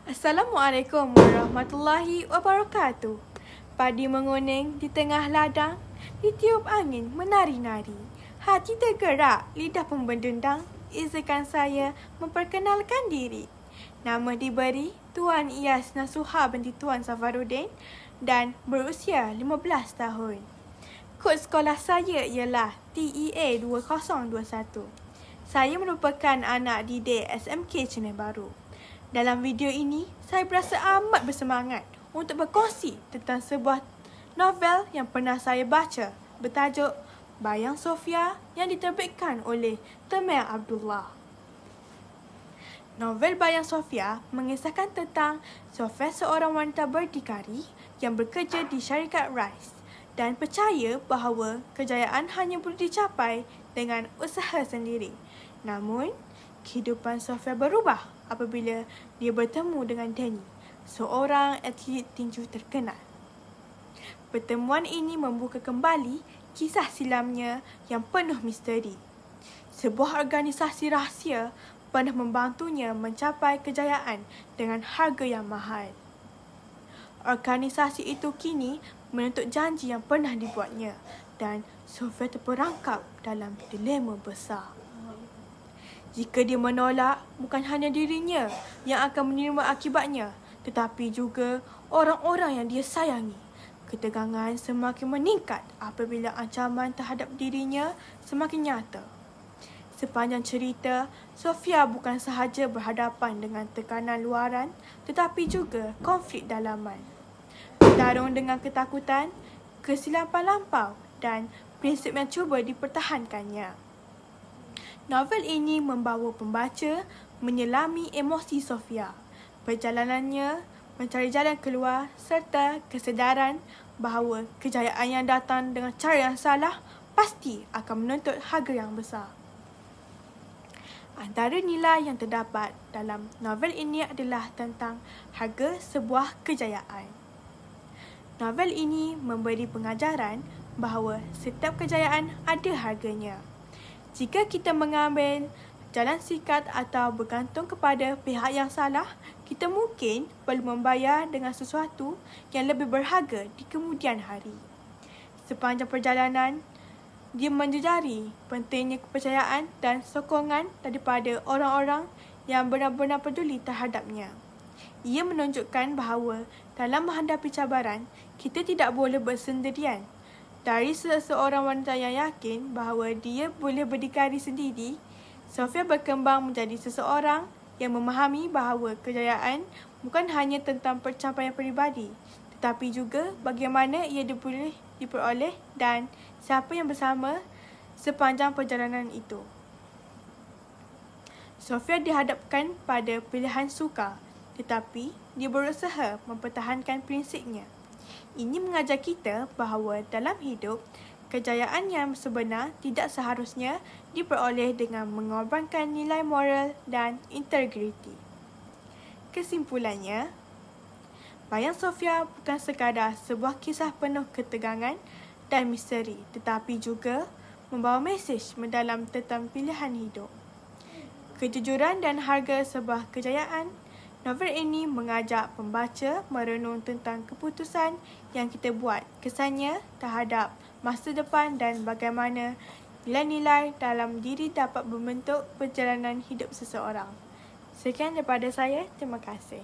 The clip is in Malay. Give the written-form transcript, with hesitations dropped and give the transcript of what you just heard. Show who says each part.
Speaker 1: Assalamualaikum warahmatullahi wabarakatuh. Padi menguning di tengah ladang, ditiup angin menari-nari. Hati tergerak, lidah pun berdendang. Izinkan saya memperkenalkan diri. Nama diberi Tuan Iyas Nasuha binti Tuan Safarudin dan berusia 15 tahun. Kod sekolah saya ialah TEA 2021. Saya merupakan anak didik SMK Cenai Baru. Dalam video ini, saya berasa amat bersemangat untuk berkongsi tentang sebuah novel yang pernah saya baca bertajuk Bayang Sofia yang diterbitkan oleh Temel Abdullah. Novel Bayang Sofia mengisahkan tentang Sofia, seorang wanita berdikari yang bekerja di syarikat Rice dan percaya bahawa kejayaan hanya boleh dicapai dengan usaha sendiri. Namun, kehidupan Sofia berubah apabila dia bertemu dengan Danny, seorang atlet tinju terkenal. Pertemuan ini membuka kembali kisah silamnya yang penuh misteri. Sebuah organisasi rahsia pernah membantunya mencapai kejayaan dengan harga yang mahal. Organisasi itu kini menuntut janji yang pernah dibuatnya dan Sofia terperangkap dalam dilema besar. Jika dia menolak, bukan hanya dirinya yang akan menerima akibatnya, tetapi juga orang-orang yang dia sayangi. Ketegangan semakin meningkat apabila ancaman terhadap dirinya semakin nyata. Sepanjang cerita, Sofia bukan sahaja berhadapan dengan tekanan luaran, tetapi juga konflik dalaman. Bertarung dengan ketakutan, kesilapan lampau dan prinsip yang cuba dipertahankannya. Novel ini membawa pembaca menyelami emosi Sofia, perjalanannya mencari jalan keluar serta kesedaran bahawa kejayaan yang datang dengan cara yang salah pasti akan menuntut harga yang besar. Antara nilai yang terdapat dalam novel ini adalah tentang harga sebuah kejayaan. Novel ini memberi pengajaran bahawa setiap kejayaan ada harganya. Jika kita mengambil jalan sikat atau bergantung kepada pihak yang salah, kita mungkin perlu membayar dengan sesuatu yang lebih berharga di kemudian hari. Sepanjang perjalanan, dia menjejari pentingnya kepercayaan dan sokongan daripada orang-orang yang benar-benar peduli terhadapnya. Ia menunjukkan bahawa dalam menghadapi cabaran, kita tidak boleh bersendirian. Dari seseorang wanita yang yakin bahawa dia boleh berdikari sendiri, Sofia berkembang menjadi seseorang yang memahami bahawa kejayaan bukan hanya tentang pencapaian peribadi, tetapi juga bagaimana ia boleh diperoleh dan siapa yang bersama sepanjang perjalanan itu. Sofia dihadapkan pada pilihan sukar, tetapi dia berusaha mempertahankan prinsipnya. Ini mengajar kita bahawa dalam hidup, kejayaan yang sebenar tidak seharusnya diperoleh dengan mengorbankan nilai moral dan integriti. Kesimpulannya, Bayang Sofia bukan sekadar sebuah kisah penuh ketegangan dan misteri, tetapi juga membawa mesej mendalam tentang pilihan hidup, kejujuran dan harga sebuah kejayaan. Novel ini mengajak pembaca merenung tentang keputusan yang kita buat, kesannya terhadap masa depan dan bagaimana nilai-nilai dalam diri dapat membentuk perjalanan hidup seseorang. Sekian daripada saya, terima kasih.